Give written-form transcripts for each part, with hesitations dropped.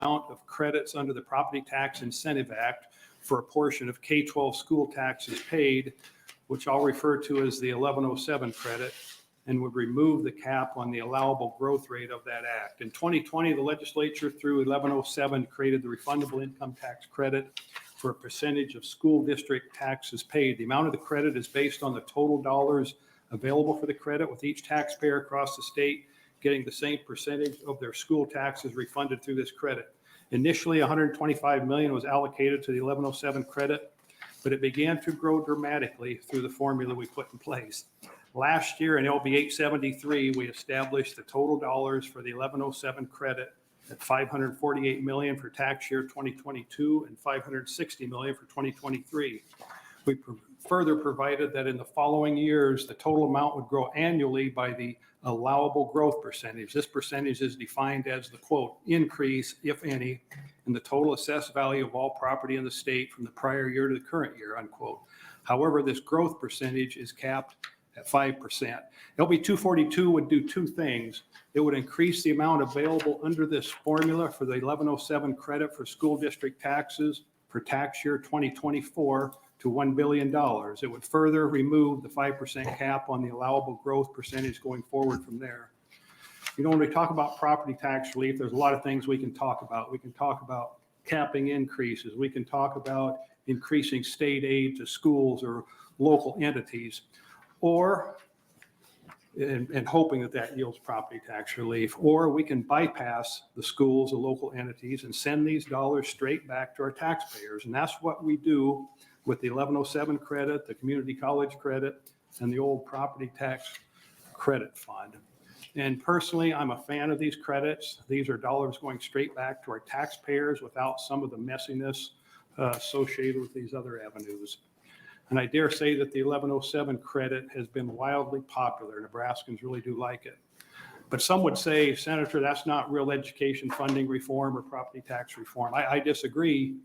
amount of credits under the Property Tax Incentive Act for a portion of K-12 school taxes paid, which I'll refer to as the 1107 credit, and would remove the cap on the allowable growth rate of that act. In 2020, the legislature through 1107 created the refundable income tax credit for a percentage of school district taxes paid. The amount of the credit is based on the total dollars available for the credit, with each taxpayer across the state getting the same percentage of their school taxes refunded through this credit. Initially, $125 million was allocated to the 1107 credit, but it began to grow dramatically through the formula we put in place. Last year in LB 873, we established the total dollars for the 1107 credit at $548 million for tax year 2022 and $560 million for 2023. We further provided that in the following years, the total amount would grow annually by the allowable growth percentage. This percentage is defined as the, quote, increase, if any, in the total assessed value of all property in the state from the prior year to the current year, unquote. However, this growth percentage is capped at 5%. LB 242 would do two things. It would increase the amount available under this formula for the 1107 credit for school district taxes for tax year 2024 to $1 billion. It would further remove the 5% cap on the allowable growth percentage going forward from there. You know, when we talk about property tax relief, there's a lot of things we can talk about. We can talk about capping increases. We can talk about increasing state aid to schools or local entities, or and hoping that that yields property tax relief, or we can bypass the schools, the local entities, and send these dollars straight back to our taxpayers. And that's what we do with the 1107 credit, the community college credit, and the old property tax credit fund. And personally, I'm a fan of these credits. These are dollars going straight back to our taxpayers without some of the messiness associated with these other avenues. And I dare say that the 1107 credit has been wildly popular. Nebraskans really do like it. But some would say, Senator, that's not real education funding reform or property tax reform. I disagree.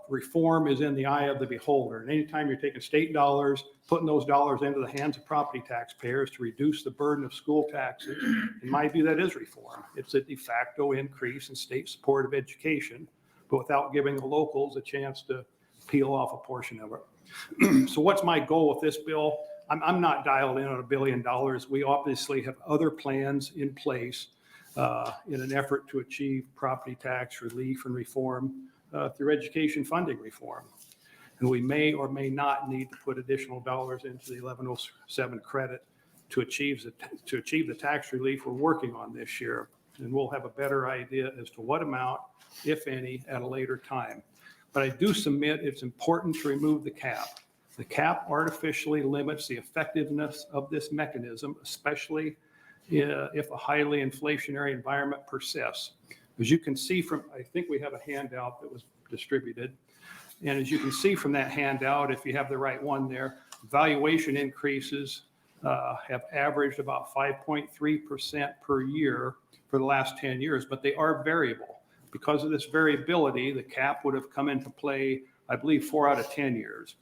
Reform is in the eye of the beholder. And anytime you're taking state dollars, putting those dollars into the hands of property taxpayers to reduce the burden of school taxes, in my view, that is reform. It's a de facto increase in state support of education, but without giving the locals a chance to peel off a portion of it. So what's my goal with this bill? I'm not dialed in on $1 billion. We obviously have other plans in place in an effort to achieve property tax relief and reform through education funding reform. And we may or may not need to put additional dollars into the 1107 credit to achieve the tax relief we're working on this year. And we'll have a better idea as to what amount, if any, at a later time. But I do submit it's important to remove the cap. The cap artificially limits the effectiveness of this mechanism, especially if a highly inflationary environment persists. As you can see from, I think we have a handout that was distributed. And as you can see from that handout, if you have the right one there, valuation increases have averaged about 5.3% per year for the last 10 years, but they are variable. Because of this variability, the cap would have come into play, I believe, 4 out of 10 years.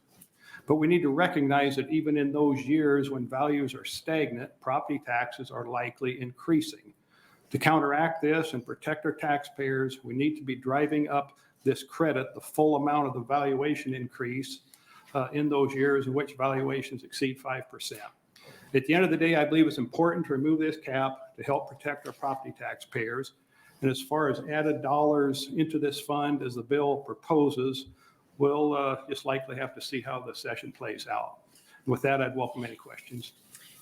But we need to recognize that even in those years when values are stagnant, property taxes are likely increasing. To counteract this and protect our taxpayers, we need to be driving up this credit, the full amount of the valuation increase in those years in which valuations exceed 5%. At the end of the day, I believe it's important to remove this cap to help protect our property taxpayers. And as far as added dollars into this fund as the bill proposes, we'll just likely have to see how the session plays out. And with that, I'd welcome any questions.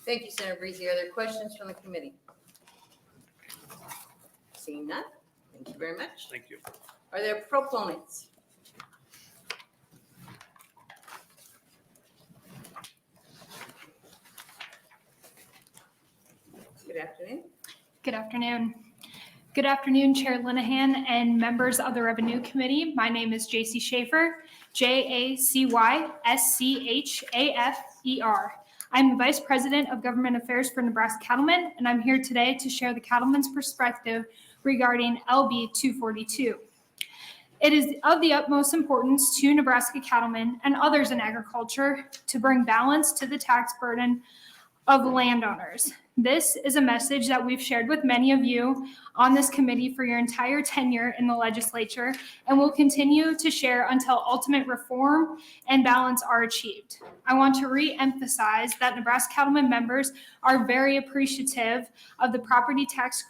Thank you, Senator Briese. Are there questions from the committee? Seeing none, thank you very much. Thank you. Are there proponents? Good afternoon. Good afternoon. Good afternoon, Chair Linehan and members of the Revenue Committee. My name is Jacy Schaefer, Jacyschaffer. I'm the Vice President of Government Affairs for Nebraska Cattlemen, and I'm here today to share the cattlemen's perspective regarding LB 242. It is of the utmost importance to Nebraska cattlemen and others in agriculture to bring balance to the tax burden of landowners. This is a message that we've shared with many of you on this committee for your entire tenure in the legislature and will continue to share until ultimate reform and balance are achieved. I want to re-emphasize that Nebraska Cattlemen members are very appreciative of the property tax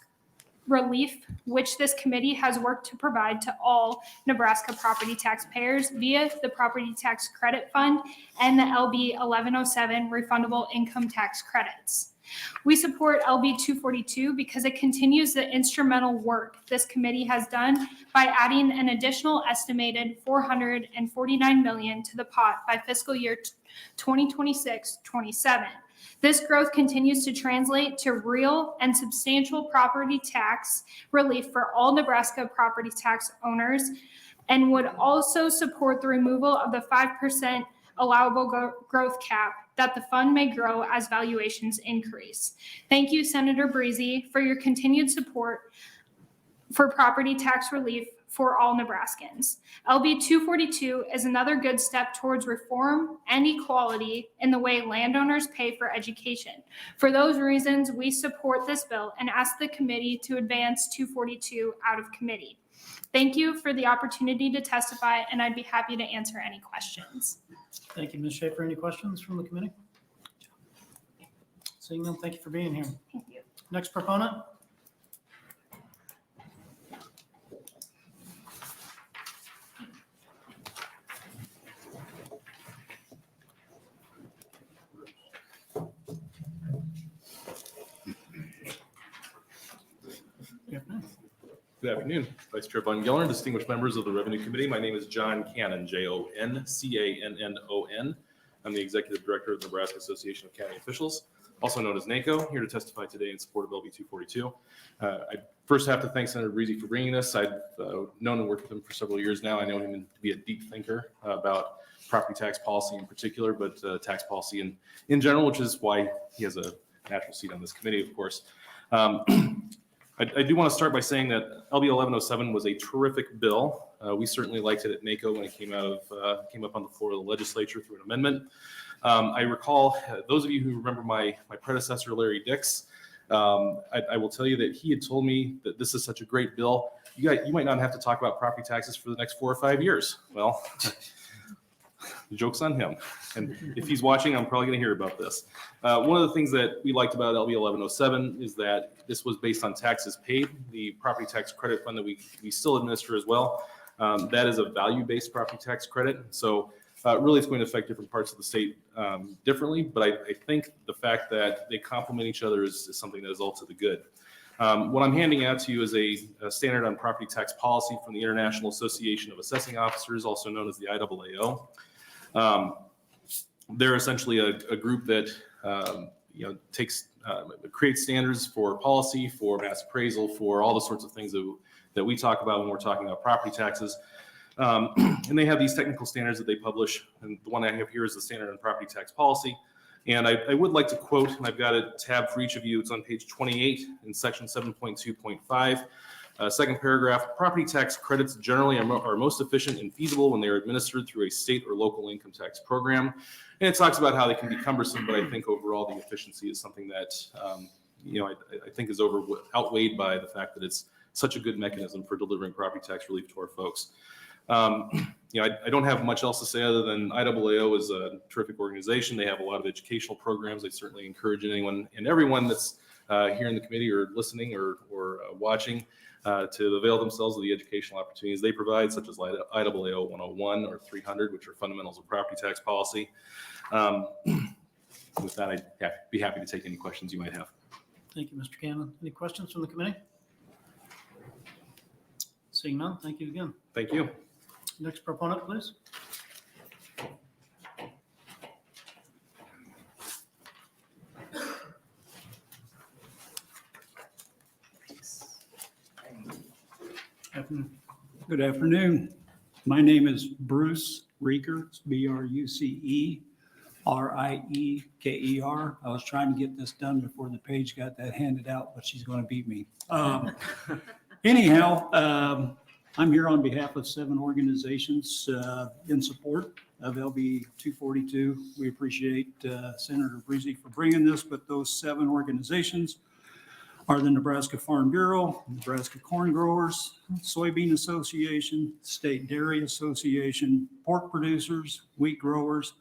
relief which this committee has worked to provide to all Nebraska property taxpayers via the Property Tax Credit Fund and the LB 1107 refundable income tax credits. We support LB 242 because it continues the instrumental work this committee has done by adding an additional estimated $449 million to the pot by fiscal year 2026-27. This growth continues to translate to real and substantial property tax relief for all Nebraska property tax owners and would also support the removal of the 5% allowable growth cap that the fund may grow as valuations increase. Thank you, Senator Briese, for your continued support for property tax relief for all Nebraskans. LB 242 is another good step towards reform and equality in the way landowners pay for education. For those reasons, we support this bill and ask the committee to advance 242 out of committee. Thank you for the opportunity to testify, and I'd be happy to answer any questions. Thank you, Ms. Schaefer. Any questions from the committee? Seeing none, thank you for being here. Thank you. Next proponent. Good afternoon, Vice Chair Von Gellern, distinguished members of the Revenue Committee. My name is John Cannon, Joncannon. I'm the Executive Director of the Nebraska Association of County Officials, also known as NACO, here to testify today in support of LB 242. I first have to thank Senator Briese for bringing this. I've known and worked with him for several years now. I know him to be a deep thinker about property tax policy in particular, but tax policy in general, which is why he has a natural seat on this committee, of course. I do want to start by saying that LB 1107 was a terrific bill. We certainly liked it at NACO when it came up on the floor of the legislature through an amendment. I recall, those of you who remember my predecessor, Larry Dix, I will tell you that he had told me that this is such a great bill. You might not have to talk about property taxes for the next 4 or 5 years. Well, the joke's on him. And if he's watching, I'm probably going to hear about this. One of the things that we liked about LB 1107 is that this was based on taxes paid. The property tax credit fund that we still administer as well, that is a value-based property tax credit. So really it's going to affect different parts of the state differently. But I think the fact that they complement each other is something that is all to the good. What I'm handing out to you is a standard on property tax policy from the International Association of Assessing Officers, also known as the IAAO. They're essentially a group that creates standards for policy, for mass appraisal, for all the sorts of things that we talk about when we're talking about property taxes. And they have these technical standards that they publish. And the one I have here is the standard on property tax policy. And I would like to quote, and I've got a tab for each of you. It's on page 28 in section 7.2.5. Second paragraph, property tax credits generally are most efficient and feasible when they are administered through a state or local income tax program. And it talks about how they can be cumbersome, but I think overall the efficiency is something that I think is outweighed by the fact that it's such a good mechanism for delivering property tax relief to our folks. I don't have much else to say other than IAAO is a terrific organization. They have a lot of educational programs. I certainly encourage anyone and everyone that's here in the committee or listening or watching to avail themselves of the educational opportunities they provide, such as IAAO 101 or 300, which are fundamentals of property tax policy. With that, I'd be happy to take any questions you might have. Thank you, Mr. Cannon. Any questions from the committee? Seeing none, thank you again. Thank you. Next proponent, please. Good afternoon. My name is Bruce Rieker. It's Brieker. I was trying to get this done before the page got that handed out, but she's going to beat me. Anyhow, I'm here on behalf of 7 organizations in support of LB 242. We appreciate Senator Briese for bringing this, but those 7 organizations are the Nebraska Farm Bureau, Nebraska Corn Growers, Soybean Association, State Dairy Association, Pork Producers, Wheat Growers,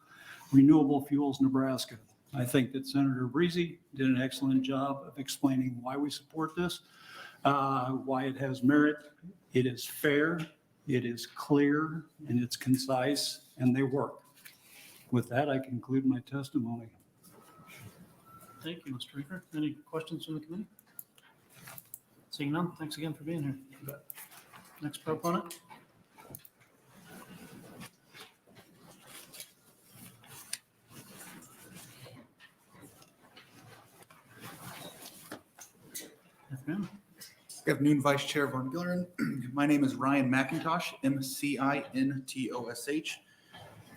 Renewable Fuels Nebraska. I think that Senator Briese did an excellent job of explaining why we support this, why it has merit. It is fair, it is clear, and it's concise, and they work. With that, I conclude my testimony. Thank you, Mr. Reefer. Any questions from the committee? Seeing none, thanks again for being here. Next proponent. Afternoon. Good afternoon, Vice Chair Von Gillern. My name is Ryan McIntosh, MCINTOSH,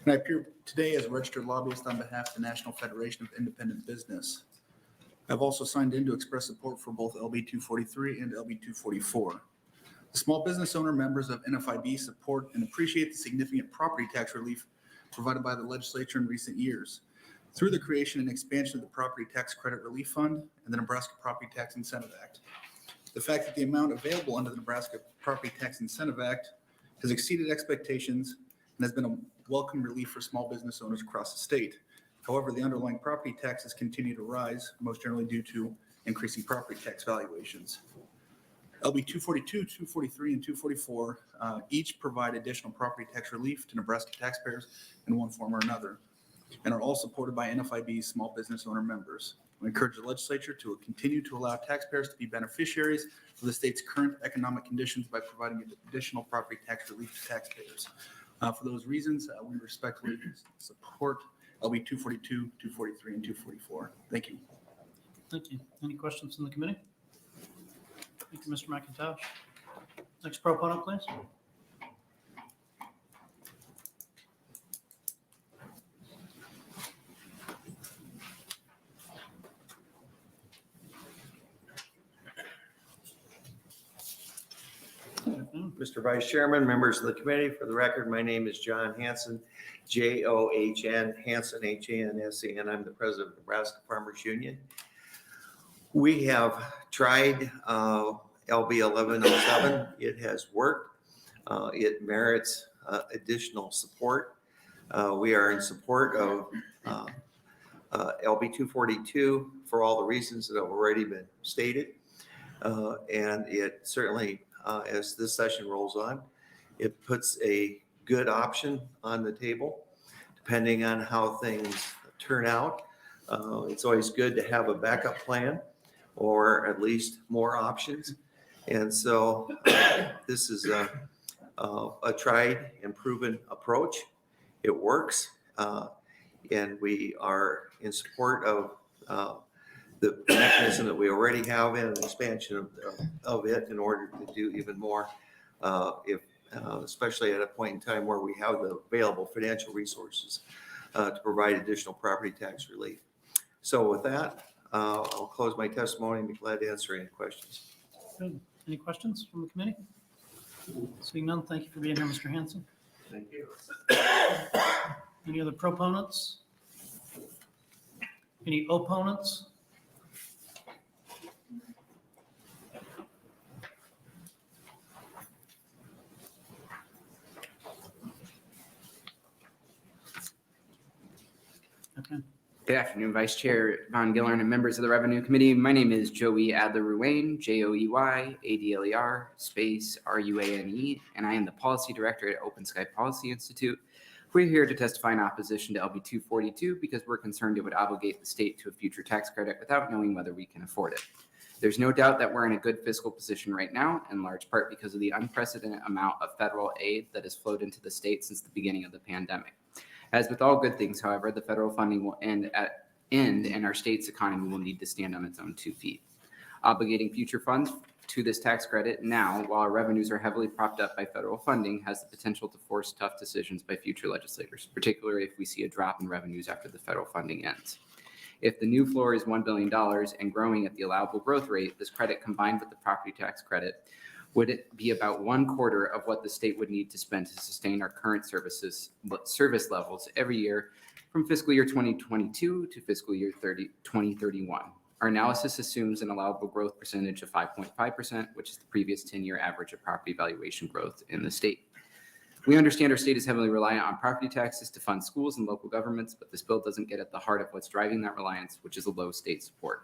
and I appear today as a registered lobbyist on behalf of the National Federation of Independent Business. I've also signed in to express support for both LB 243 and LB 244. The small business owner members of NFIB support and appreciate the significant property tax relief provided by the legislature in recent years through the creation and expansion of the Property Tax Credit Relief Fund and the Nebraska Property Tax Incentive Act. The fact that the amount available under the Nebraska Property Tax Incentive Act has exceeded expectations and has been a welcome relief for small business owners across the state. However, the underlying property taxes continue to rise, most generally due to increasing property tax valuations. LB 242, 243, and 244 each provide additional property tax relief to Nebraska taxpayers in one form or another, and are all supported by NFIB's small business owner members. We encourage the legislature to continue to allow taxpayers to be beneficiaries of the state's current economic conditions by providing additional property tax relief to taxpayers. For those reasons, we respectfully support LB 242, 243, and 244. Thank you. Thank you. Any questions from the committee? Thank you, Mr. McIntosh. Next proponent, please. Mr. Vice Chairman, members of the committee, for the record, my name is John Hanson, John Hanson, Hansen. I'm the president of Nebraska Farmers Union. We have tried LB 1107. It has worked. It merits additional support. We are in support of LB 242 for all the reasons that have already been stated. And it certainly, as this session rolls on, it puts a good option on the table, depending on how things turn out. It's always good to have a backup plan or at least more options. And so this is a tried and proven approach. It works. And we are in support of the mechanism that we already have and an expansion of it in order to do even more, especially at a point in time where we have the available financial resources to provide additional property tax relief. So with that, I'll close my testimony and be glad to answer any questions. Good. Any questions from the committee? Seeing none, thank you for being here, Mr. Hanson. Thank you. Any other proponents? Any opponents? Okay. Good afternoon, Vice Chair Von Gillern and members of the Revenue Committee. My name is Joey Adler-Ruane, Joey-Adler, space R-U-A-N-E, and I am the Policy Director at Open Sky Policy Institute. We're here to testify in opposition to LB 242 because we're concerned it would obligate the state to a future tax credit without knowing whether we can afford it. There's no doubt that we're in a good fiscal position right now, in large part because of the unprecedented amount of federal aid that has flowed into the state since the beginning of the pandemic. As with all good things, however, the federal funding will end and our state's economy will need to stand on its own 2 feet. Obligating future funds to this tax credit now, while our revenues are heavily propped up by federal funding, has the potential to force tough decisions by future legislators, particularly if we see a drop in revenues after the federal funding ends. If the new floor is $1 billion and growing at the allowable growth rate, this credit combined with the property tax credit would it be about 1/4 of what the state would need to spend to sustain our current service levels every year from fiscal year 2022 to fiscal year 2031. Our analysis assumes an allowable growth percentage of 5.5%, which is the previous 10-year average of property valuation growth in the state. We understand our state is heavily reliant on property taxes to fund schools and local governments, but this bill doesn't get at the heart of what's driving that reliance, which is a low state support.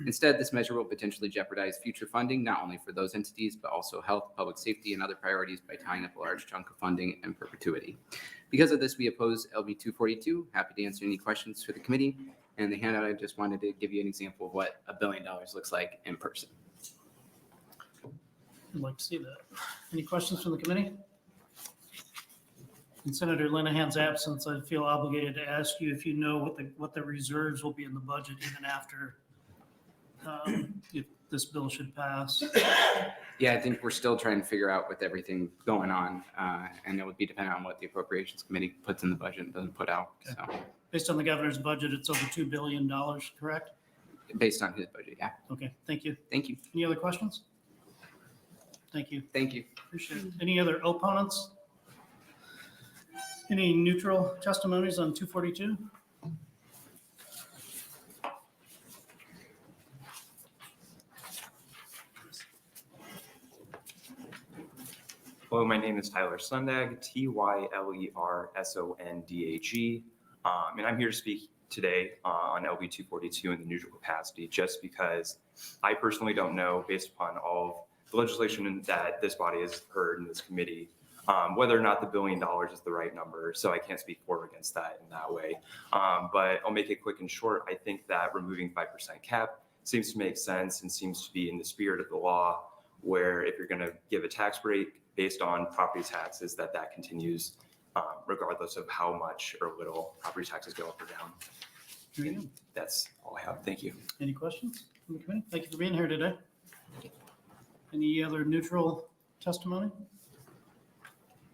Instead, this measure will potentially jeopardize future funding, not only for those entities, but also health, public safety, and other priorities by tying up a large chunk of funding in perpetuity. Because of this, we oppose LB 242. Happy to answer any questions for the committee. And the handout, I just wanted to give you an example of what $1 billion looks like in person. I'd like to see that. Any questions from the committee? In Senator Linehan's absence, I feel obligated to ask you if you know what the reserves will be in the budget even after if this bill should pass. Yeah, I think we're still trying to figure out with everything going on, and it would be dependent on what the Appropriations Committee puts in the budget and doesn't put out. Okay. So, Based on the governor's budget, it's over $2 billion, correct? based on his budget, yeah. Okay, thank you. Thank you. Any other questions? Thank you. Thank you. Appreciate it. Any other opponents? Any neutral testimonies on 242? Hello, my name is Tyler Sundag, Tylersondagh, and I'm here to speak today on LB 242 in the neutral capacity, just because I personally don't know, based upon all of the legislation that this body has heard in this committee, whether or not the $1 billion is the right number. So I can't speak for or against that in that way. But I'll make it quick and short. I think that removing 5% cap seems to make sense and seems to be in the spirit of the law, where if you're going to give a tax break based on property taxes, that continues regardless of how much or little property taxes go up or down. There you go. That's all I have. Thank you. Any questions from the committee? Thank you for being here today. Any other neutral testimony?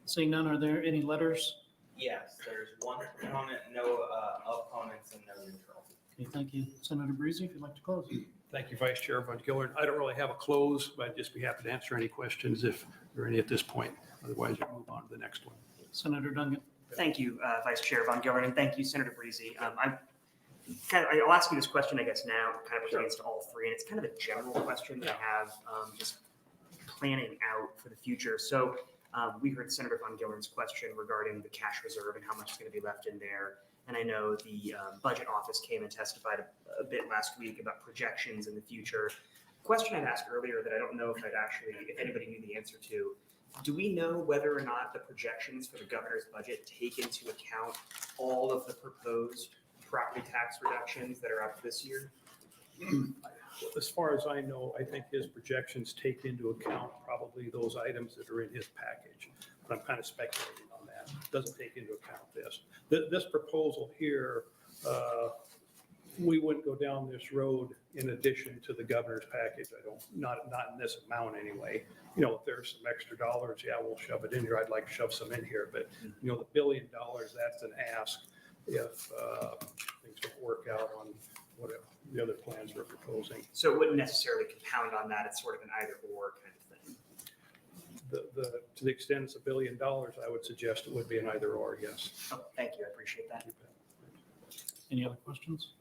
Seeing none, are there any letters? Yes, there's one opponent, no opponents, and no neutral. Okay, thank you. Senator Briese, if you'd like to close. Thank you, Vice Chair Von Gillard. I don't really have a close, but I'd just be happy to answer any questions if there are any at this point. Otherwise, we'll move on to the next one. Senator Duncan. Thank you, Vice Chair Von Gillard, and thank you, Senator Briese. I'll ask you this question, I guess, now. It kind of pertains to all three, and it's kind of a general question that I have, just planning out for the future. So we heard Senator Von Gillard's question regarding the cash reserve and how much is going to be left in there. And I know the budget office came and testified a bit last week about projections in the future. Question I'd asked earlier that I don't know if anybody knew the answer to. Do we know whether or not the projections for the governor's budget take into account all of the proposed property tax reductions that are up this year? As far as I know, I think his projections take into account probably those items that are in his package. But I'm kind of speculating on that. It doesn't take into account this. This proposal here, we wouldn't go down this road in addition to the governor's package. Not in this amount anyway. You know, if there's some extra dollars, yeah, we'll shove it in here. I'd like to shove some in here, but you know, the $1 billion, that's an ask if things don't work out on whatever the other plans we're proposing. So it wouldn't necessarily compound on that. It's sort of an either or kind of thing. To the extent it's $1 billion, I would suggest it would be an either or, yes. Oh, thank you. I appreciate that. Any other questions?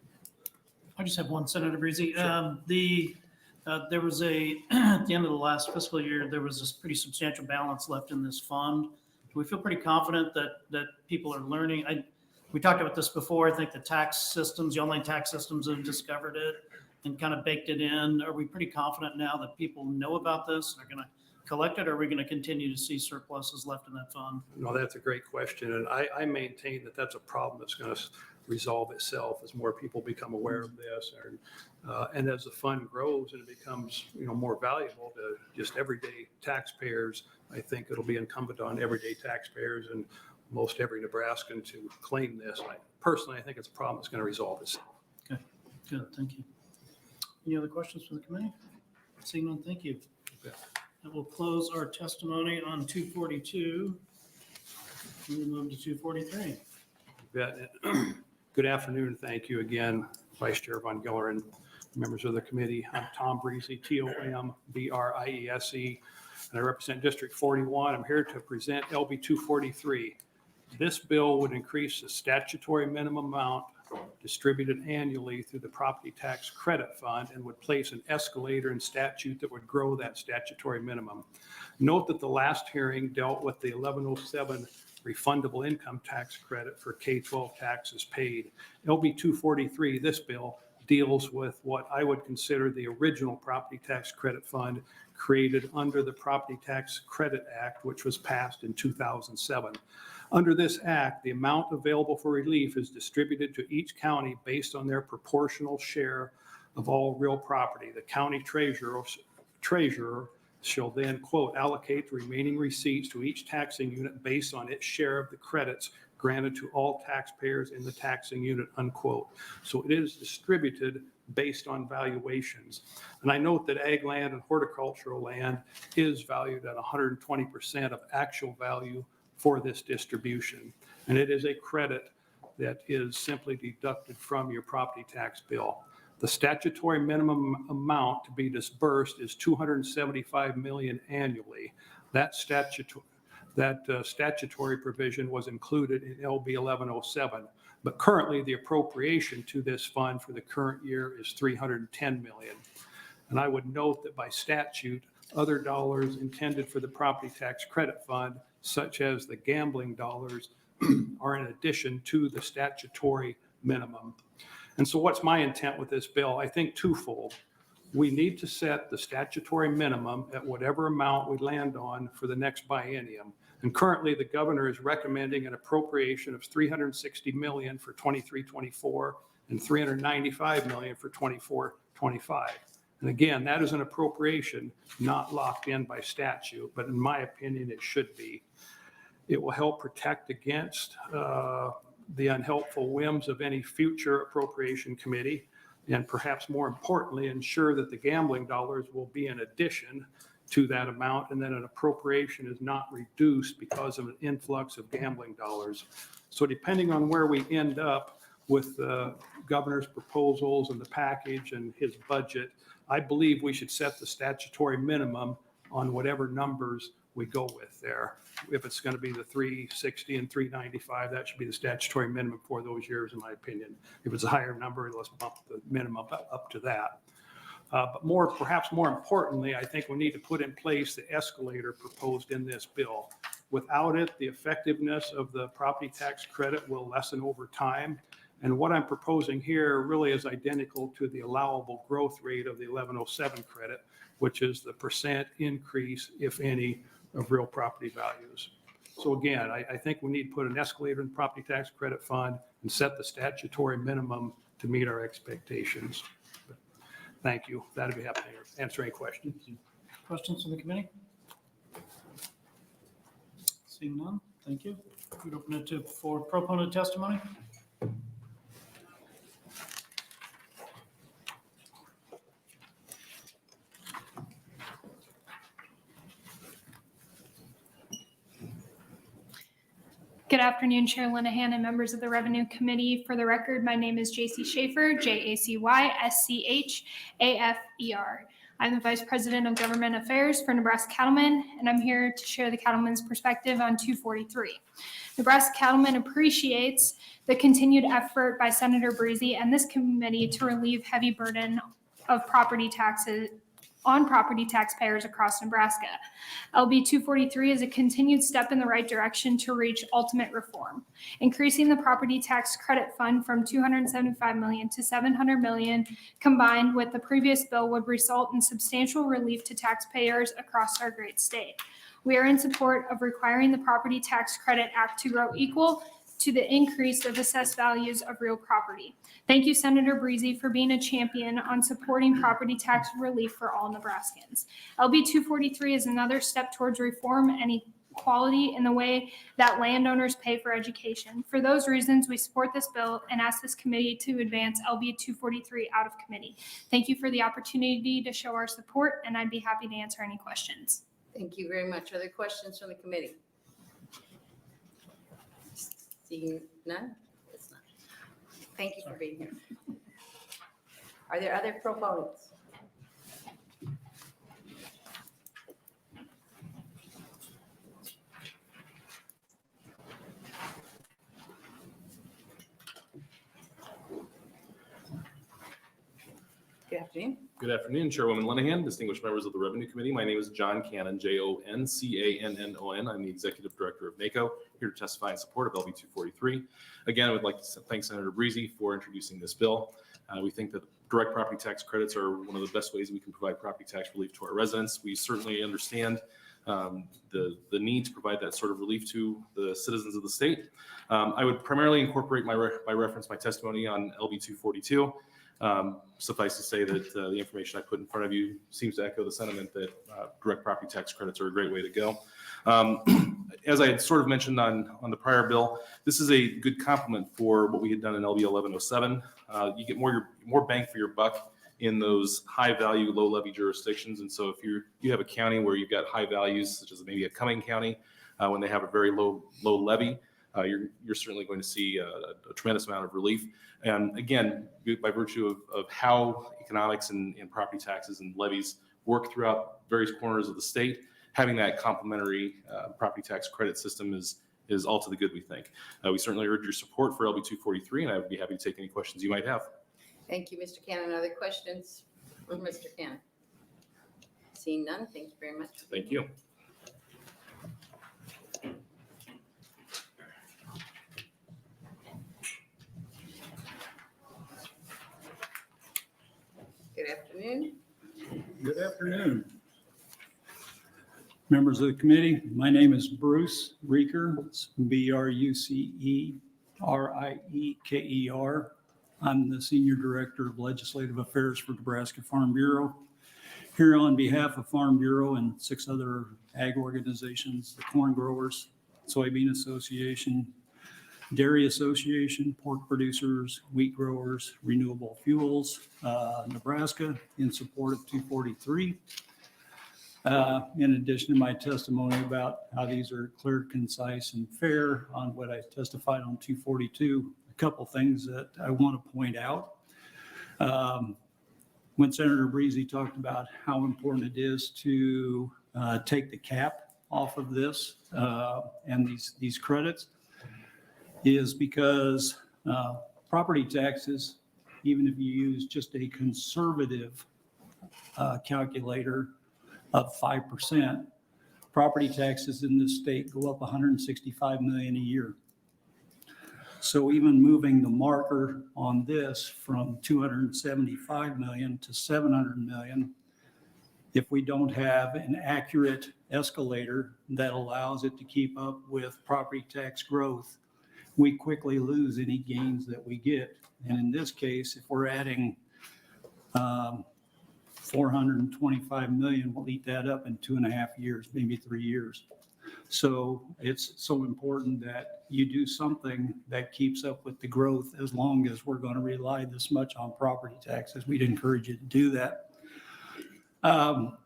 I just have one, Senator Briese. There was at the end of the last fiscal year, there was this pretty substantial balance left in this fund. Do we feel pretty confident that people are learning? We talked about this before. I think the tax systems, the online tax systems have discovered it and kind of baked it in. Are we pretty confident now that people know about this? They're going to collect it, or are we going to continue to see surpluses left in that fund? No, that's a great question. And I maintain that that's a problem that's going to resolve itself as more people become aware of this. And as the fund grows and it becomes, you know, more valuable to just everyday taxpayers, I think it'll be incumbent on everyday taxpayers and most every Nebraskan to claim this. Personally, I think it's a problem that's going to resolve itself. Okay, good, thank you. Any other questions from the committee? Seeing none, thank you. And we'll close our testimony on 242. We'll move to 243. Good afternoon. Thank you again, Vice Chair Von Gillard and members of the committee. I'm Tom Briese, Tombrise. and I represent District 41. I'm here to present LB 243. This bill would increase the statutory minimum amount distributed annually through the property tax credit fund and would place an escalator in statute that would grow that statutory minimum. Note that the last hearing dealt with the 1107 refundable income tax credit for K-12 taxes paid. LB 243, this bill, deals with what I would consider the original property tax credit fund created under the Property Tax Credit Act, which was passed in 2007. Under this act, the amount available for relief is distributed to each county based on their proportional share of all real property. The county treasurer shall then, quote, allocate the remaining receipts to each taxing unit based on its share of the credits granted to all taxpayers in the taxing unit, unquote. So it is distributed based on valuations. And I note that ag land and horticultural land is valued at 120% of actual value for this distribution. And it is a credit that is simply deducted from your property tax bill. The statutory minimum amount to be disbursed is $275 million annually. That statutory provision was included in LB 1107, but currently the appropriation to this fund for the current year is $310 million. And I would note that by statute, other dollars intended for the property tax credit fund, such as the gambling dollars, are in addition to the statutory minimum. And so what's my intent with this bill? I think twofold. We need to set the statutory minimum at whatever amount we land on for the next biennium. And currently the governor is recommending an appropriation of $360 million for 23-24 and $395 million for 24-25. And again, that is an appropriation not locked in by statute, but in my opinion, it should be. It will help protect against the unhelpful whims of any future appropriation committee, and perhaps more importantly, ensure that the gambling dollars will be in addition to that amount, and that an appropriation is not reduced because of an influx of gambling dollars. So depending on where we end up with the governor's proposals and the package and his budget, I believe we should set the statutory minimum on whatever numbers we go with there. If it's going to be the 360 and 395, that should be the statutory minimum for those years, in my opinion. If it's a higher number, let's bump the minimum up to that. But perhaps more importantly, I think we need to put in place the escalator proposed in this bill. Without it, the effectiveness of the property tax credit will lessen over time. And what I'm proposing here really is identical to the allowable growth rate of the 1107 credit, which is the percent increase, if any, of real property values. So again, I think we need to put an escalator in the property tax credit fund and set the statutory minimum to meet our expectations. Thank you. That'd be happy to answer any questions. Questions from the committee? Seeing none, thank you. We'd open it for proponent testimony. Good afternoon, Chair Linehan and members of the Revenue Committee. For the record, my name is J.C. Schaefer, J-A-C-Y-S-C-H-A-F-E-R. I'm the Vice President of Government Affairs for Nebraska Cattlemen, and I'm here to share the cattlemen's perspective on 243. Nebraska Cattlemen appreciates the continued effort by Senator Briese and this committee to relieve heavy burden of property taxes on property taxpayers across Nebraska. LB 243 is a continued step in the right direction to reach ultimate reform. Increasing the property tax credit fund from $275 million to $700 million combined with the previous bill would result in substantial relief to taxpayers across our great state. We are in support of requiring the Property Tax Credit Act to grow equal to the increase of assessed values of real property. Thank you, Senator Briese, for being a champion on supporting property tax relief for all Nebraskans. LB 243 is another step towards reform and equality in the way that landowners pay for education. For those reasons, we support this bill and ask this committee to advance LB 243 out of committee. Thank you for the opportunity to show our support, and I'd be happy to answer any questions. Thank you very much. Are there questions from the committee? Seeing none? It's not. Thank you for being here. Are there other proponents? Good afternoon. Good afternoon, Chairwoman Linehan, distinguished members of the Revenue Committee. My name is John Cannon, Joncannon. I'm the Executive Director of NACO, here to testify in support of LB 243. Again, I would like to thank Senator Briese for introducing this bill. We think that direct property tax credits are one of the best ways we can provide property tax relief to our residents. We certainly understand the need to provide that sort of relief to the citizens of the state. I would primarily incorporate by reference my testimony on LB 242. Suffice to say that the information I put in front of you seems to echo the sentiment that direct property tax credits are a great way to go. As I had sort of mentioned on the prior bill, this is a good complement for what we had done in LB 1107. You get more bang for your buck in those high value, low levy jurisdictions. And so if you have a county where you've got high values, such as maybe a Cumming County, when they have a very low levy, you're certainly going to see a tremendous amount of relief. And again, by virtue of how economics and property taxes and levies work throughout various corners of the state, having that complementary property tax credit system is all to the good, we think. We certainly urge your support for LB 243, and I would be happy to take any questions you might have. Thank you, Mr. Cannon. Other questions for Mr. Cannon? Seeing none, thank you very much. Thank you. Good afternoon. Good afternoon. Members of the committee, my name is Bruce Rieker, it's Brucerieker. I'm the Senior Director of Legislative Affairs for Nebraska Farm Bureau. Here on behalf of Farm Bureau and 6 other ag organizations, the Corn Growers, Soybean Association, Dairy Association, Pork Producers, Wheat Growers, Renewable Fuels, Nebraska, in support of 243. In addition to my testimony about how these are clear, concise, and fair on what I testified on 242, a couple things that I want to point out. When Senator Briese talked about how important it is to take the cap off of this and these credits, is because property taxes, even if you use just a conservative calculator of 5%, property taxes in this state go up $165 million a year. So even moving the marker on this from 275 million to 700 million, if we don't have an accurate escalator that allows it to keep up with property tax growth, we quickly lose any gains that we get. And in this case, if we're adding 425 million, we'll eat that up in 2.5 years, maybe 3 years. So it's so important that you do something that keeps up with the growth. As long as we're going to rely this much on property taxes, we'd encourage you to do that. I'll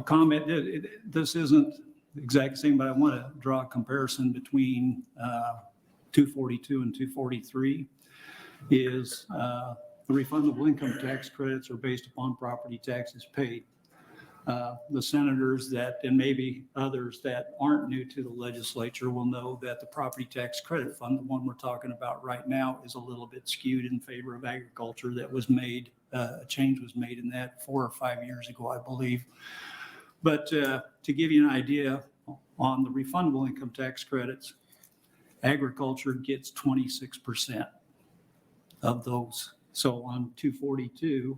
comment, this isn't the exact same, but I want to draw a comparison between 242 and 243 is the refundable income tax credits are based upon property taxes paid. The senators that, and maybe others that aren't new to the legislature will know that the property tax credit fund, the one we're talking about right now, is a little bit skewed in favor of agriculture. That was made, a change was made in that 4 or 5 years ago, I believe. But to give you an idea on the refundable income tax credits, agriculture gets 26% of those. So on 242,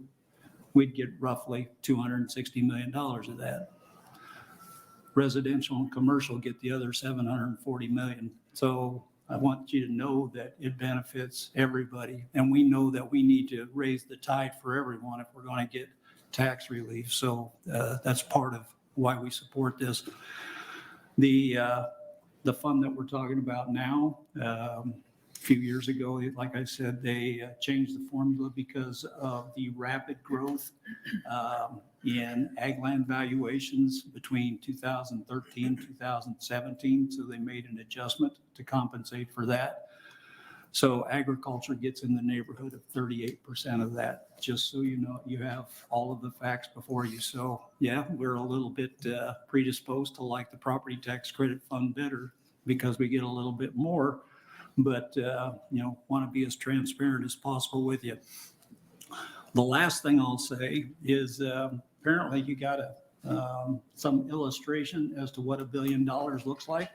we'd get roughly $260 million of that. Residential and commercial get the other $740 million. So I want you to know that it benefits everybody. And we know that we need to raise the tide for everyone if we're going to get tax relief. So that's part of why we support this. The fund that we're talking about now, a few years ago, like I said, they changed the formula because of the rapid growth in ag land valuations between 2013 and 2017. So they made an adjustment to compensate for that. So agriculture gets in the neighborhood of 38% of that, just so you know, you have all of the facts before you. So yeah, we're a little bit predisposed to like the property tax credit fund better because we get a little bit more, but want to be as transparent as possible with you. The last thing I'll say is apparently you got some illustration as to what $1 billion looks like.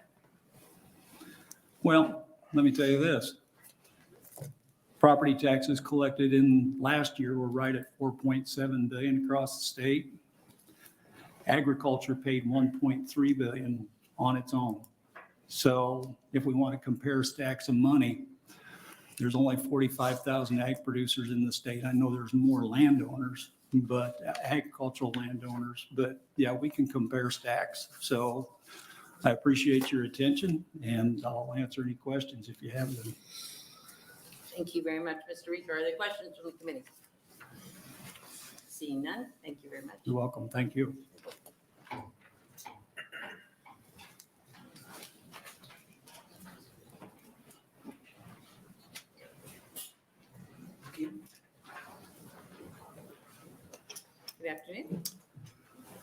Well, let me tell you this. Property taxes collected in last year were right at 4.7 billion across the state. Agriculture paid 1.3 billion on its own. So if we want to compare stacks of money, there's only 45,000 ag producers in the state. I know there's more landowners, but agricultural landowners, but yeah, we can compare stacks. So I appreciate your attention and I'll answer any questions if you have them. Thank you very much, Mr. Reeser. Are there questions from the committee? Seeing none, thank you very much. You're welcome. Thank you. Good afternoon.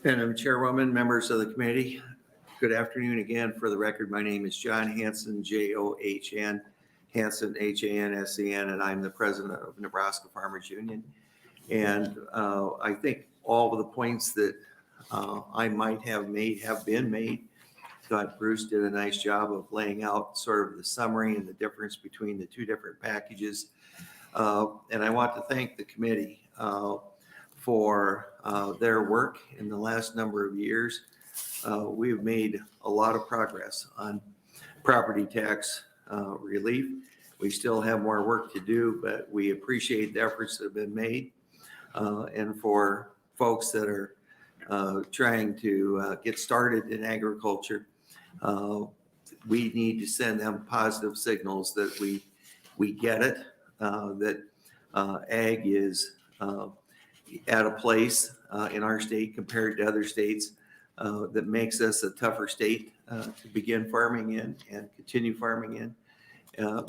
Madam Chairwoman, members of the committee, good afternoon again. For the record, my name is John Hansen, John Hansen, Hansen, and I'm the president of Nebraska Farmers Union. And I think all of the points that I might have made have been made. Scott Bruce did a nice job of laying out sort of the summary and the difference between the two different packages. And I want to thank the committee for their work in the last number of years. We've made a lot of progress on property tax relief. We still have more work to do, but we appreciate the efforts that have been made. And for folks that are trying to get started in agriculture, we need to send them positive signals that we get it, that ag is at a place in our state compared to other states that makes us a tougher state to begin farming in and continue farming in.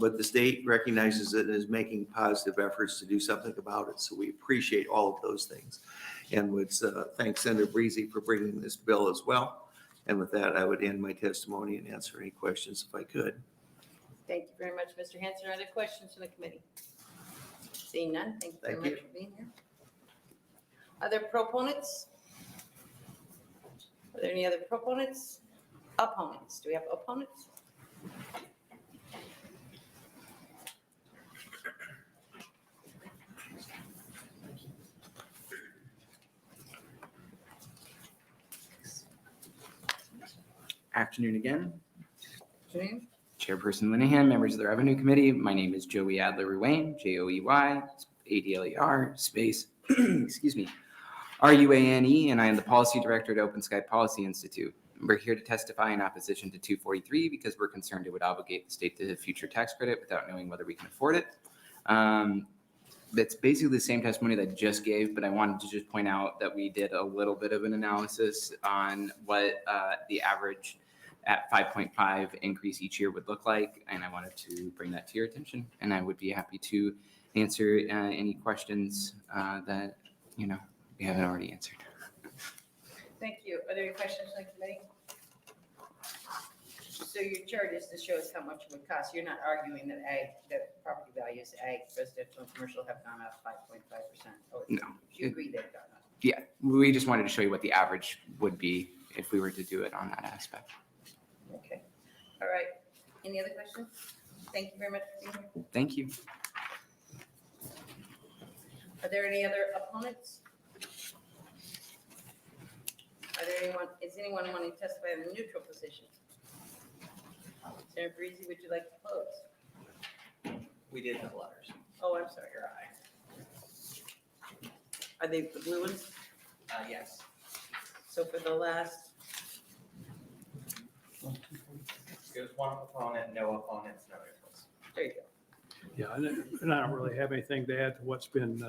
But the state recognizes it and is making positive efforts to do something about it. So we appreciate all of those things. And would thank Senator Briese for bringing this bill as well. And with that, I would end my testimony and answer any questions if I could. Thank you very much, Mr. Hanson. Are there questions from the committee? Seeing none, thank you very Thank much you. for being here. Are there proponents? Are there any other proponents? Opponents? Do we have opponents? Afternoon again. Jane? Chairperson Linehan, members of the Revenue Committee. My name is Joey Adler-Ruane, Joey, ADLER, space, excuse me, RUANE, and I am the Policy Director at Open Sky Policy Institute. We're here to testify in opposition to 243 because we're concerned it would obligate the state to a future tax credit without knowing whether we can afford it. That's basically the same testimony that I just gave, but I wanted to just point out that we did a little bit of an analysis on what the average at 5.5 increase each year would look like, and I wanted to bring that to your attention. And I would be happy to answer any questions that we haven't already answered. Thank you. Are there any questions from the committee? So your chart is to show us how much it would cost. You're not arguing that property values, ag, residential, and commercial have gone up 5.5%. No. You agree they've gone up? Yeah, we just wanted to show you what the average would be if we were to do it on that aspect. Okay. All right. Any other questions? Thank you very much for being here. Thank you. Are there any other opponents? Is anyone wanting to testify in a neutral position? Senator Briese, would you like to close? We did have letters. Oh, I'm sorry, your eye. Are they the blue ones? Yes. So for the last, It was one opponent, no opponents, no neutrals. there you go. Yeah, and I don't really have anything to add to what's been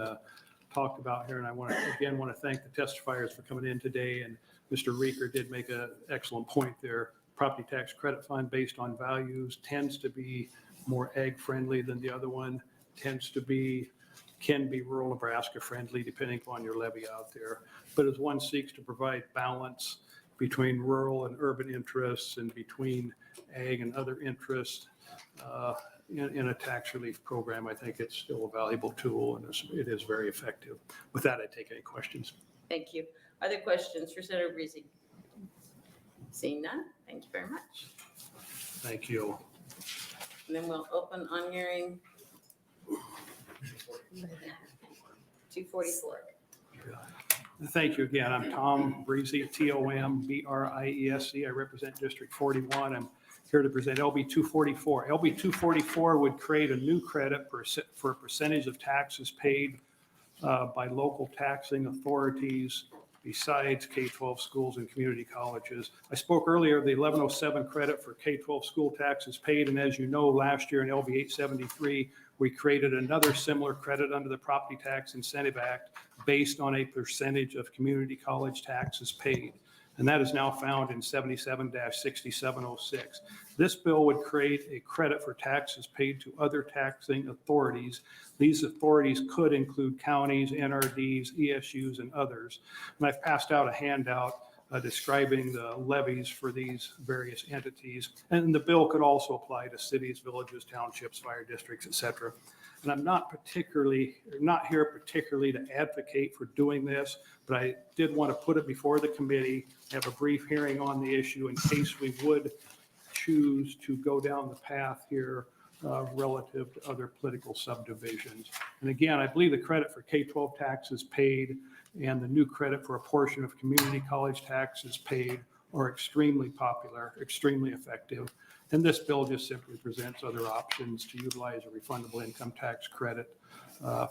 talked about here. And I want to thank the testifiers for coming in today. And Mr. Reeker did make an excellent point there. Property tax credit fund based on values tends to be more ag friendly than the other one, can be rural Nebraska friendly depending upon your levy out there. But as one seeks to provide balance between rural and urban interests and between ag and other interests in a tax relief program. I think it's still a valuable tool and it is very effective. With that, I take any questions. Thank you. Are there questions for Senator Briese? Seeing none, thank you very much. Thank you. And then we'll open on hearing 244. Thank you again. I'm Tom Briese, T-O-M-B-R-I-E-S-E. I represent District 41. I'm here to present LB 244. LB 244 would create a new credit for a percentage of taxes paid by local taxing authorities besides K-12 schools and community colleges. I spoke earlier of the 1107 credit for K-12 school taxes paid, and as you know, last year in LB 873, we created another similar credit under the Property Tax Incentive Act based on a percentage of community college taxes paid. And that is now found in 77-6706. This bill would create a credit for taxes paid to other taxing authorities. These authorities could include counties, NRDs, ESUs, and others. And I've passed out a handout describing the levies for these various entities. And the bill could also apply to cities, villages, townships, fire districts, et cetera. And I'm not here particularly to advocate for doing this, but I did want to put it before the committee, have a brief hearing on the issue in case we would choose to go down the path here relative to other political subdivisions. And again, I believe the credit for K-12 taxes paid and the new credit for a portion of community college taxes paid are extremely popular, extremely effective. And this bill just simply presents other options to utilize a refundable income tax credit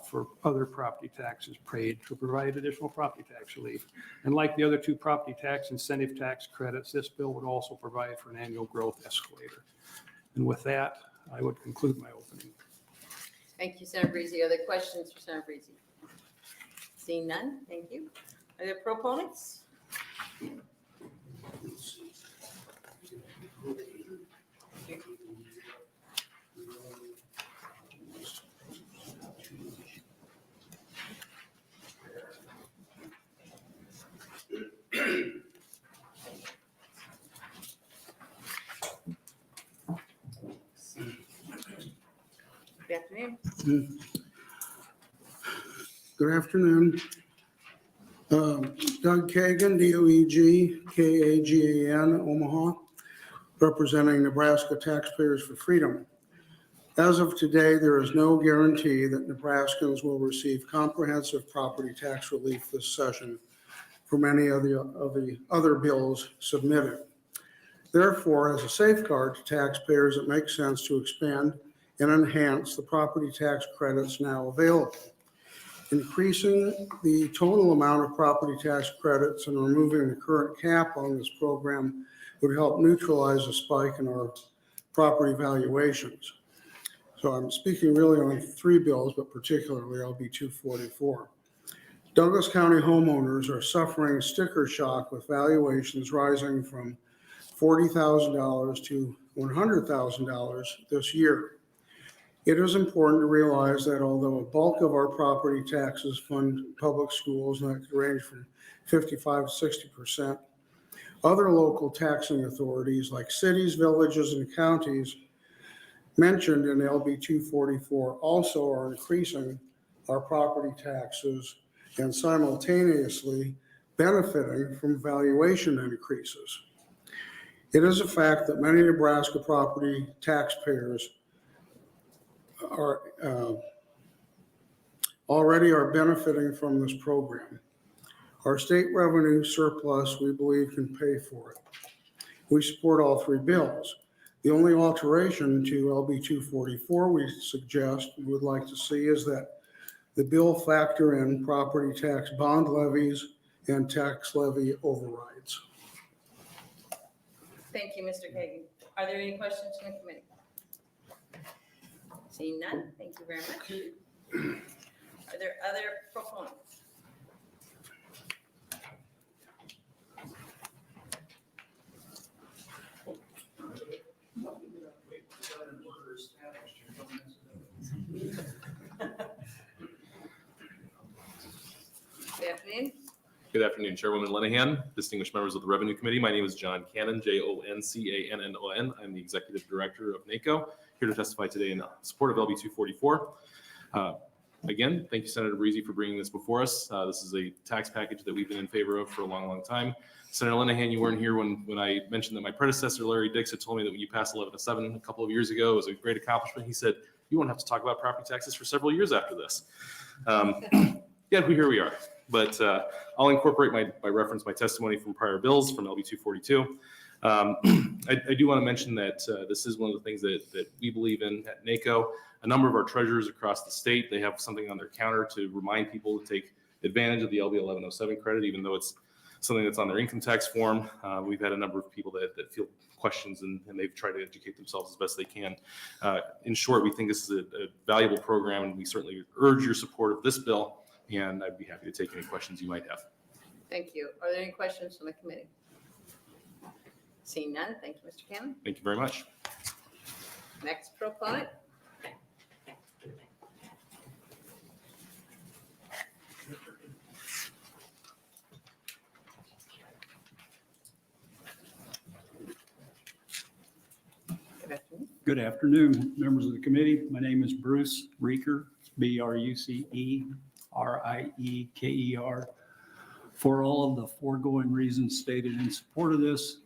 for other property taxes paid to provide additional property tax relief. And like the other two property tax incentive tax credits, this bill would also provide for an annual growth escalator. And with that, I would conclude my opening. Thank you, Senator Briese. Are there questions for Senator Briese? Seeing none, thank you. Are there proponents? Good afternoon. Good afternoon. Doug Kagan, DOEG, KAGAN, Omaha, representing Nebraska Taxpayers for Freedom. As of today, there is no guarantee that Nebraskans will receive comprehensive property tax relief this session from any of the other bills submitted. Therefore, as a safeguard to taxpayers, it makes sense to expand and enhance the property tax credits now available. Increasing the total amount of property tax credits and removing the current cap on this program would help neutralize a spike in our property valuations. So I'm speaking really on three bills, but particularly LB 244. Douglas County homeowners are suffering sticker shock with valuations rising from $40,000 to $100,000 this year. It is important to realize that although a bulk of our property taxes fund public schools, and that could range from 55 to 60%, other local taxing authorities like cities, villages, and counties mentioned in LB 244 also are increasing our property taxes and simultaneously benefiting from valuation increases. It is a fact that many Nebraska property taxpayers already are benefiting from this program. Our state revenue surplus, we believe, can pay for it. We support all three bills. The only alteration to LB 244 we would like to see is that the bill factor in property tax bond levies and tax levy overrides. Thank you, Mr. Kagan. Are there any questions from the committee? Seeing none, thank you very much. Are there other proponents? Good afternoon. Good afternoon, Chairwoman Lenahan, distinguished members of the Revenue Committee. My name is John Cannon, Joncannon. I'm the Executive Director of NACO, here to testify today in support of LB 244. Again, thank you, Senator Briese, for bringing this before us. This is a tax package that we've been in favor of for a long, long time. Senator Lenahan, you weren't here when I mentioned that my predecessor, Larry Dix, had told me that when you passed 1107 a couple of years ago, it was a great accomplishment. He said, you won't have to talk about property taxes for several years after this. Yet here we are. But I'll incorporate by reference my testimony from prior bills from LB 242. I do want to mention that this is one of the things that we believe in at NACO. A number of our treasurers across the state, they have something on their counter to remind people to take advantage of the LB 1107 credit, even though it's something that's on their income tax form. We've had a number of people that feel questions and they've tried to educate themselves as best they can. In short, we think this is a valuable program, and we certainly urge your support of this bill, and I'd be happy to take any questions you might have. Thank you. Are there any questions from the committee? Seeing none, thank you, Mr. Cannon. Thank you very much. Next proponent. Good afternoon. Good afternoon, members of the committee. My name is Bruce Reeker, Brucereker. For all of the foregoing reasons stated in support of this,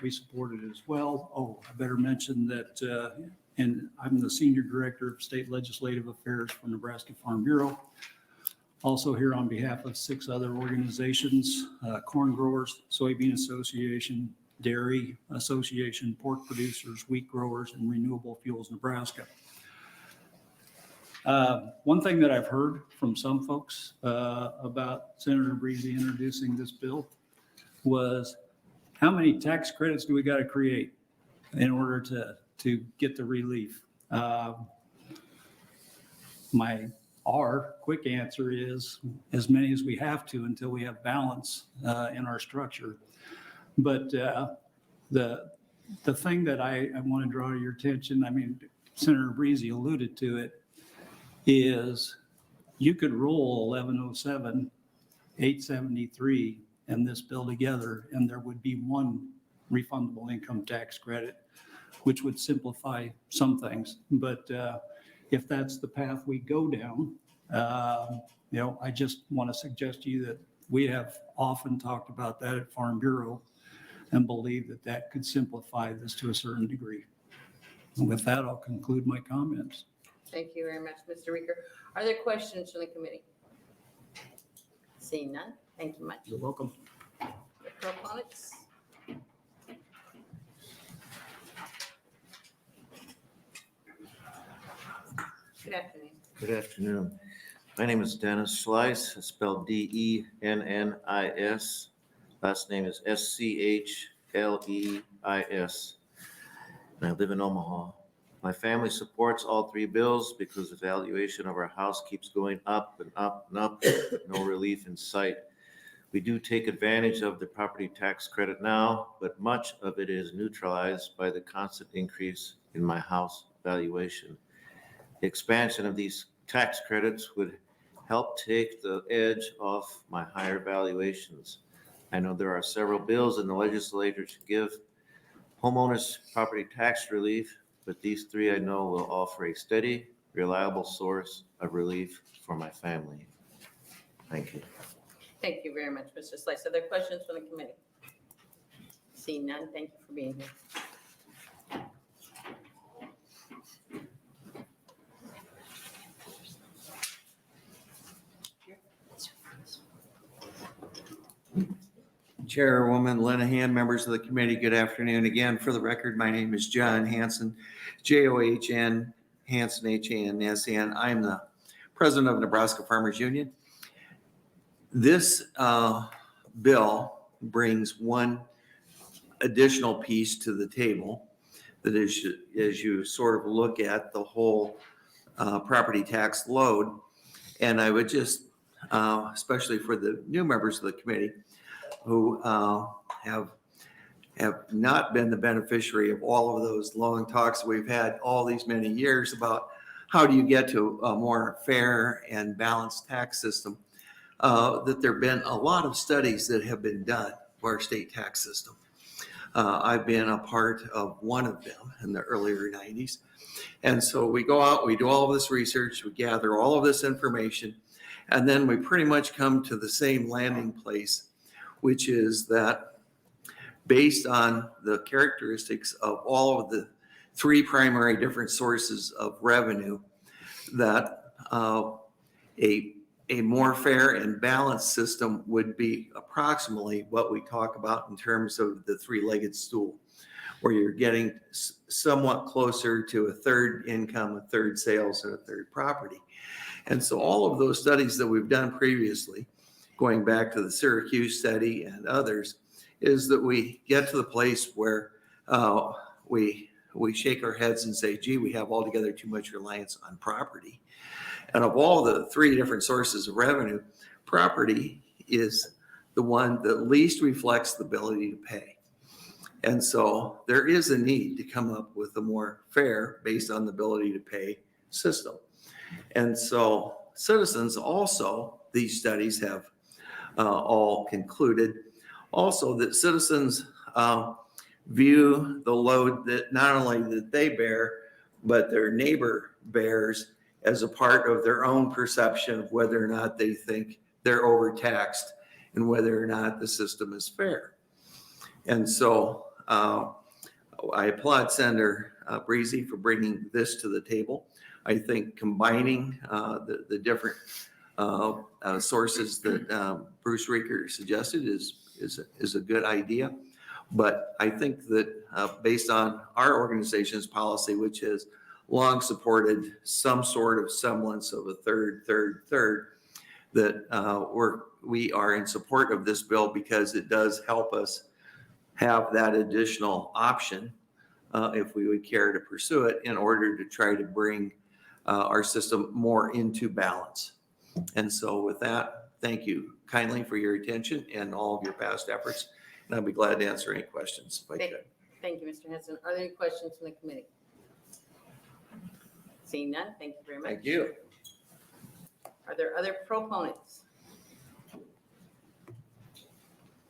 we support it as well. Oh, I better mention that, and I'm the Senior Director of State Legislative Affairs for Nebraska Farm Bureau. Also here on behalf of 6 other organizations, Corn Growers, Soybean Association, Dairy Association, Pork Producers, Wheat Growers, and Renewable Fuels Nebraska. One thing that I've heard from some folks about Senator Briese introducing this bill was, how many tax credits do we got to create in order to get the relief? Our quick answer is as many as we have to until we have balance in our structure. But the thing that I want to draw to your attention, I mean, Senator Briese alluded to it, is you could roll 1107, 873, and this bill together, and there would be one refundable income tax credit, which would simplify some things. But if that's the path we go down, I just want to suggest to you that we have often talked about that at Farm Bureau and believe that that could simplify this to a certain degree. And with that, I'll conclude my comments. Thank you very much, Mr. Reeker. Are there questions from the committee? Seeing none, thank you much. You're welcome. Proponents? Good afternoon. Good afternoon. My name is Dennis Slice, it's spelled Dennis. Last name is Schleis. And I live in Omaha. My family supports all 3 bills because the valuation of our house keeps going up and up and up, no relief in sight. We do take advantage of the property tax credit now, but much of it is neutralized by the constant increase in my house valuation. The expansion of these tax credits would help take the edge off my higher valuations. I know there are several bills in the legislature to give homeowners property tax relief, but these 3 I know will offer a steady, reliable source of relief for my family. Thank you. Thank you very much, Mr. Slice. Are there questions from the committee? Seeing none, thank you for being here. Chairwoman Lenahan, members of the committee, good afternoon. Again, for the record, my name is John Hanson, John Hanson, Hanson. I'm the president of Nebraska Farmers Union. This bill brings one additional piece to the table that is, as you sort of look at the whole property tax load, and I would just, especially for the new members of the committee, who have not been the beneficiary of all of those long talks we've had all these many years about how do you get to a more fair and balanced tax system. that there've been a lot of studies that have been done for our state tax system. I've been a part of one of them in the earlier 90s. And so we go out, we do all of this research, we gather all of this information, and then we pretty much come to the same landing place, which is that based on the characteristics of all of the three primary different sources of revenue, that a more fair and balanced system would be approximately what we talk about in terms of the three-legged stool, where you're getting somewhat closer to a third income, a third sales, and a third property. And so all of those studies that we've done previously, going back to the Syracuse study and others, is that we get to the place where we shake our heads and say, gee, we have altogether too much reliance on property. And of all the three different sources of revenue, property is the one that least reflects the ability to pay. And so there is a need to come up with a more fair, based on the ability to pay system. And so citizens also, these studies have all concluded also that citizens view the load that not only that they bear, but their neighbor bears as a part of their own perception of whether or not they think they're overtaxed and whether or not the system is fair. And so I applaud Senator Briese for bringing this to the table. I think combining the different sources that Bruce Rieger suggested is a good idea. But I think that based on our organization's policy, which has long supported some sort of semblance of a third, that we are in support of this bill because it does help us have that additional option if we would care to pursue it in order to try to bring our system more into balance. And so with that, thank you kindly for your attention and all of your past efforts. And I'll be glad to answer any questions if I could. Thank you, Mr. Henson. Are there any questions from the committee? Seeing none, thank you very much. Thank you. Are there other proponents?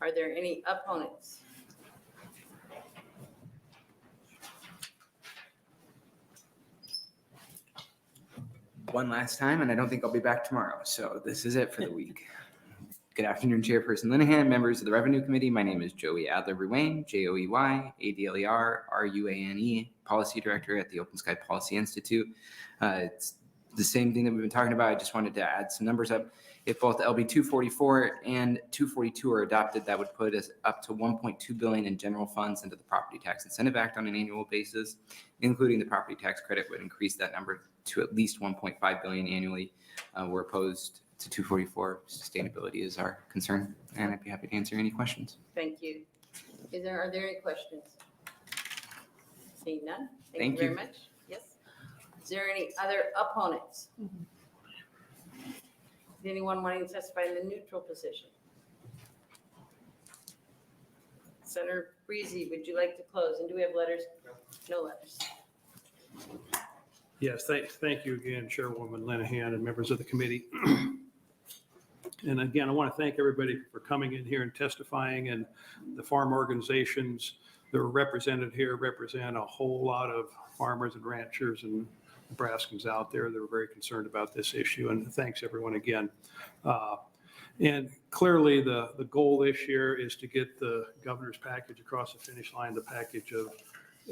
Are there any opponents? One last time, and I don't think I'll be back tomorrow. So this is it for the week. Good afternoon, Chairperson Linehan, members of the Revenue Committee. My name is Joey Adler-Ruane, Joey, Adler, Ruane, Policy Director at the Open Sky Policy Institute. It's the same thing that we've been talking about. I just wanted to add some numbers up. If both LB 244 and 242 are adopted, that would put us up to $1.2 billion in general funds into the Property Tax Incentive Act on an annual basis, including the property tax credit would increase that number to at least $1.5 billion annually. We're opposed to 244. Sustainability is our concern, and I'd be happy to answer any questions. Thank you. Are there any questions? Seeing none? Thank you very you. much. Yes. Is there any other opponents? Is anyone wanting to testify in the neutral position? Senator Briese, would you like to close? And do we have letters? No letters. Yes, thank you again, Chairwoman Linehan and members of the committee. And again, I want to thank everybody for coming in here and testifying, and the farm organizations that are represented here represent a whole lot of farmers and ranchers and Nebraskans out there that are very concerned about this issue. And thanks everyone again. And clearly the goal this year is to get the governor's package across the finish line, the package of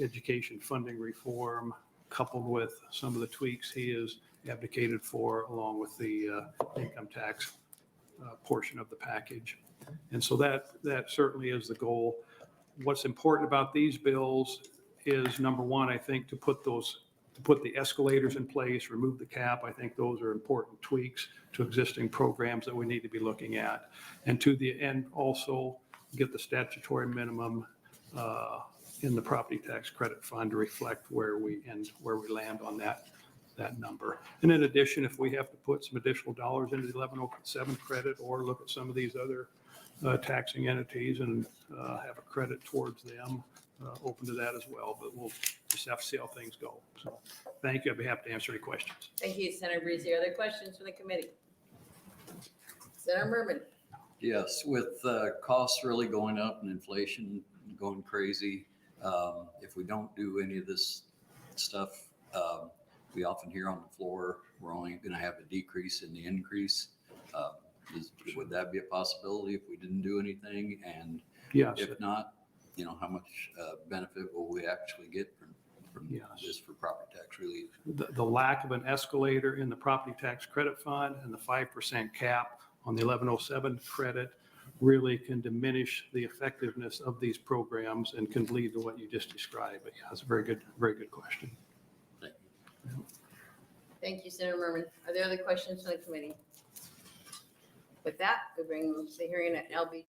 education funding reform, coupled with some of the tweaks he has advocated for, along with the income tax portion of the package. And so that certainly is the goal. What's important about these bills is, number one, I think to put the escalators in place, remove the cap. I think those are important tweaks to existing programs that we need to be looking at. And to the end, also get the statutory minimum in the property tax credit fund to reflect where we land on that number. And in addition, if we have to put some additional dollars into the 1107 credit or look at some of these other taxing entities and have a credit towards them, open to that as well. But we'll just have to see how things go. So thank you. I'd be happy to answer any questions. Thank you, Senator Briese. Are there questions from the committee? Senator Merman. Yes, with costs really going up and inflation going crazy, if we don't do any of this stuff, we often hear on the floor, we're only going to have a decrease in the increase. Would that be a possibility if we didn't do anything? And Yes. if not, how much benefit will we actually get from Yes. this for property tax relief? The lack of an escalator in the property tax credit fund and the 5% cap on the 1107 credit really can diminish the effectiveness of these programs and can lead to what you just described. But yeah, it's a very good question. Thank you. Thank you, Senator Merman. Are there other questions from the committee? With that, we bring the hearing at LB